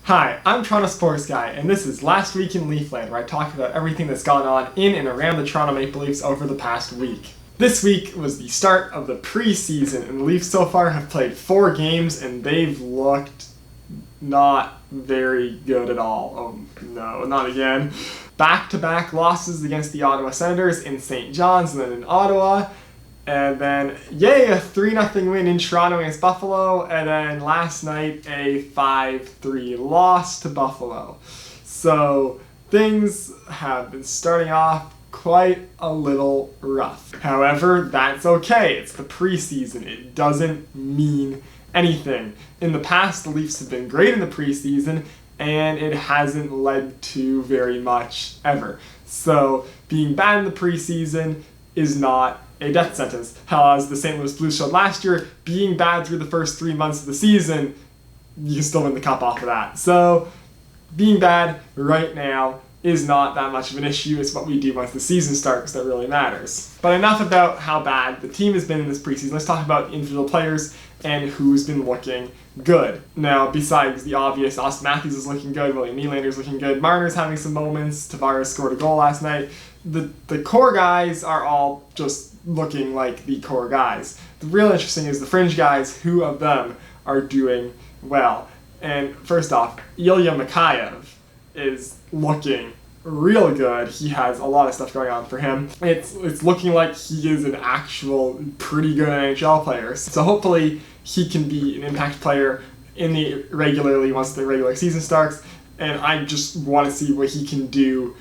Hi, I'm Toronto Sports Guy, and this is Last Week in Leafland, where I talk about everything that's gone on in and around the Toronto Maple Leafs over the past week. This week was the start of the preseason, and the Leafs so far have played 4 games, and they've looked not very good at all. Oh no, not again. Back-to-back losses against the Ottawa Senators in St. John's and then in Ottawa. And then, a 3-0 win in Toronto against Buffalo. And then last night, a 5-3 loss to Buffalo. So things have been starting off quite a little rough. However, that's okay. It's the preseason. It doesn't mean anything. In the past, the Leafs have been great in the preseason, and it hasn't led to very much ever. So being bad in the preseason is not a death sentence. As the St. Louis Blues showed last year, being bad through the first 3 months of the season, you can still win the cup off of that. So being bad right now is not that much of an issue. It's what we do once the season starts that really matters. But enough about how bad the team has been in this preseason. Let's talk about individual players and who's been looking good. Now, besides the obvious, Auston Matthews is looking good, William Nylander's looking good, Marner's having some moments, Tavares scored a goal last night. The core guys are all just looking like the core guys. The real interesting is the fringe guys, who of them are doing well. And first off, Ilya Mikheyev is looking real good. He has a lot of stuff going on for him. It's looking like he is an actual pretty good NHL player. So hopefully he can be an impact player regularly once the regular season starts. And I just want to see what he can do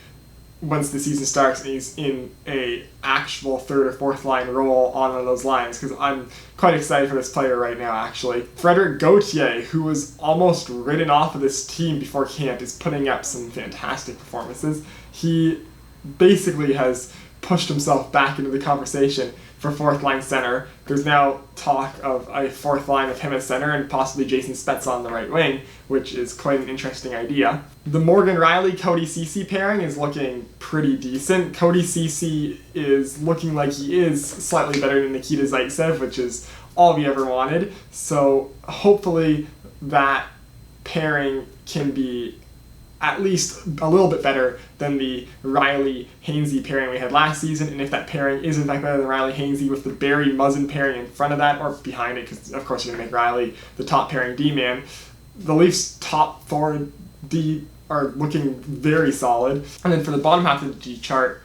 once the season starts and he's in a actual third or fourth line role on one of those lines, because I'm quite excited for this player right now, actually. Frederic Gauthier, who was almost written off of this team before camp, is putting up some fantastic performances. He basically has pushed himself back into the conversation for fourth line center. There's now talk of a fourth line of him at center and possibly Jason Spezza on the right wing, which is quite an interesting idea. The Morgan Rielly-Cody Ceci pairing is looking pretty decent. Cody Ceci is looking like he is slightly better than Nikita Zaitsev, which is all we ever wanted. So hopefully that pairing can be at least a little bit better than the Rielly-Hainsey pairing we had last season, and if that pairing is in fact better than Rielly-Hainsey with the Barrie-Muzzin pairing in front of that, or behind it, because of course you're going to make Rielly the top pairing D-man, the Leafs' top forward D are looking very solid. And then for the bottom half of the D chart,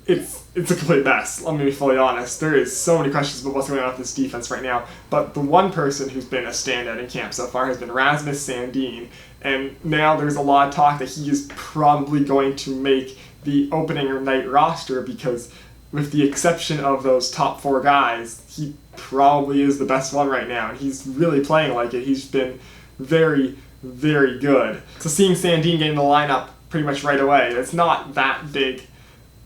it's a complete mess, let me be fully honest. There is so many questions about what's going on with this defense right now, but the one person who's been a standout in camp so far has been Rasmus Sandin, and now there's a lot of talk that he is probably going to make the opening night roster, because with the exception of those top 4 guys, he probably is the best one right now, and he's really playing like it. He's been very, very good. So seeing Sandin get in the lineup pretty much right away, it's not that big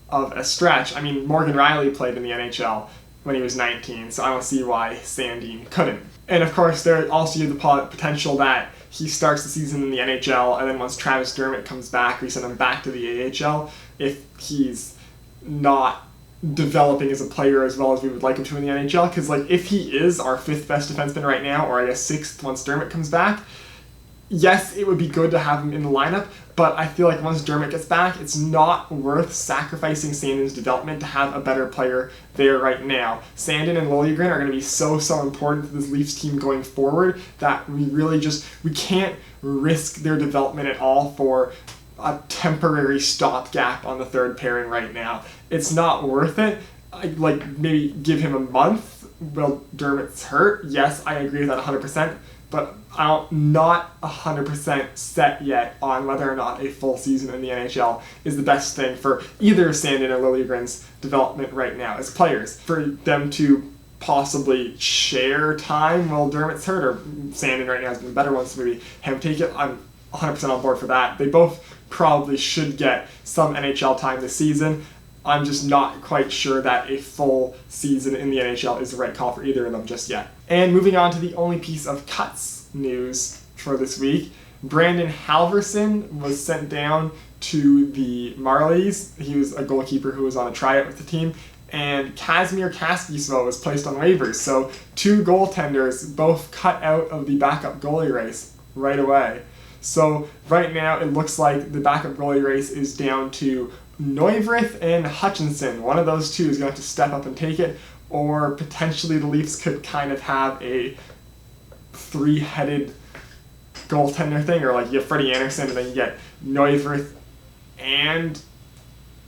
of a stretch. I mean, Morgan Rielly played in the NHL when he was 19, so I don't see why Sandin couldn't. And of course, there also is the potential that he starts the season in the NHL, and then once Travis Dermott comes back, we send him back to the AHL if he's not developing as a player as well as we would like him to in the NHL. Because if he is our 5th best defenseman right now, or I guess 6th once Dermott comes back, yes, it would be good to have him in the lineup, but I feel like once Dermott gets back, it's not worth sacrificing Sandin's development to have a better player there right now. Sandin and Liljegren are going to be so important to this Leafs team going forward that we can't risk their development at all for a temporary stopgap on the third pairing right now. It's not worth it. Maybe give him a month while Dermott's hurt. Yes, I agree with that 100%. But I'm not 100% set yet on whether or not a full season in the NHL is the best thing for either Sandin or Liljegren's development right now as players. For them to possibly share time while Dermott's hurt, or Sandin right now has been a better one, so maybe him take it, I'm 100% on board for that. They both probably should get some NHL time this season. I'm just not quite sure that a full season in the NHL is the right call for either of them just yet. And moving on to the only piece of cuts news for this week, Brandon Halverson was sent down to the Marlies. He was a goalkeeper who was on a tryout with the team, and Kazimir Kaskisuo was placed on waivers. So 2 goaltenders both cut out of the backup goalie race right away. So right now it looks like the backup goalie race is down to Neuwirth and Hutchinson. One of those two is going to have to step up and take it, or potentially the Leafs could kind of have a three-headed goaltender thing, or like you get Freddie Anderson and then you get Neuwirth and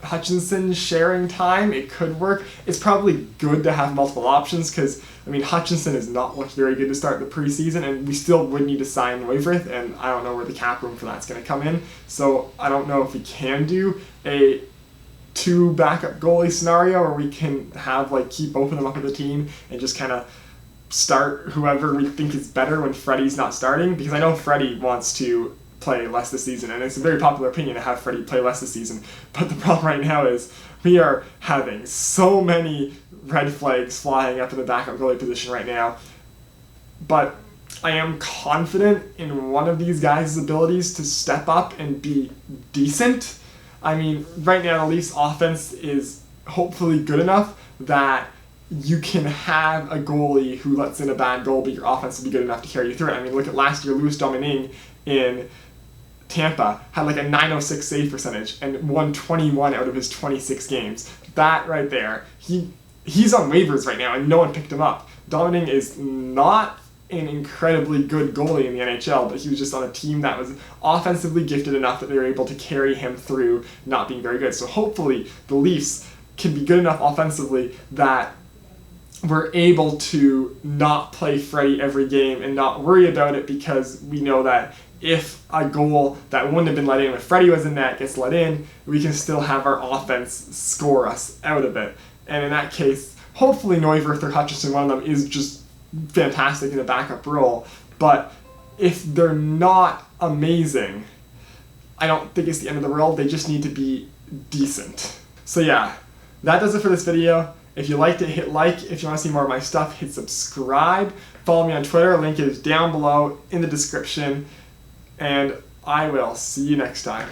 Hutchinson sharing time. It could work. It's probably good to have multiple options because, I mean, Hutchinson has not looked very good to start the preseason, and we still would need to sign Neuwirth, and I don't know where the cap room for that's going to come in. So I don't know if we can do a 2 backup goalie scenario where we can have like keep both of them up with the team and just kind of start whoever we think is better when Freddie's not starting, because I know Freddie wants to play less this season, and it's a very popular opinion to have Freddie play less this season. But the problem right now is we are having so many red flags flying up in the backup goalie position right now. But I am confident in one of these guys' abilities to step up and be decent. I mean, right now the Leafs offense is hopefully good enough that you can have a goalie who lets in a bad goal, but your offense will be good enough to carry you through it. I mean, look at last year, Louis Domingue in Tampa had like a .906 save percentage and won 21 out of his 26 games. That right there, he's on waivers right now and no one picked him up. Domingue is not an incredibly good goalie in the NHL, but he was just on a team that was offensively gifted enough that they were able to carry him through not being very good. So hopefully the Leafs can be good enough offensively that we're able to not play Freddie every game and not worry about it, because we know that if a goal that wouldn't have been let in if Freddie was in net gets let in, we can still have our offense score us out of it. And in that case, hopefully Neuwirth or Hutchinson, one of them, is just fantastic in a backup role. But if they're not amazing, I don't think it's the end of the world. They just need to be decent. So yeah, that does it for this video. If you liked it, hit like. If you want to see more of my stuff, hit subscribe. Follow me on Twitter. Link is down below in the description. And I will see you next time.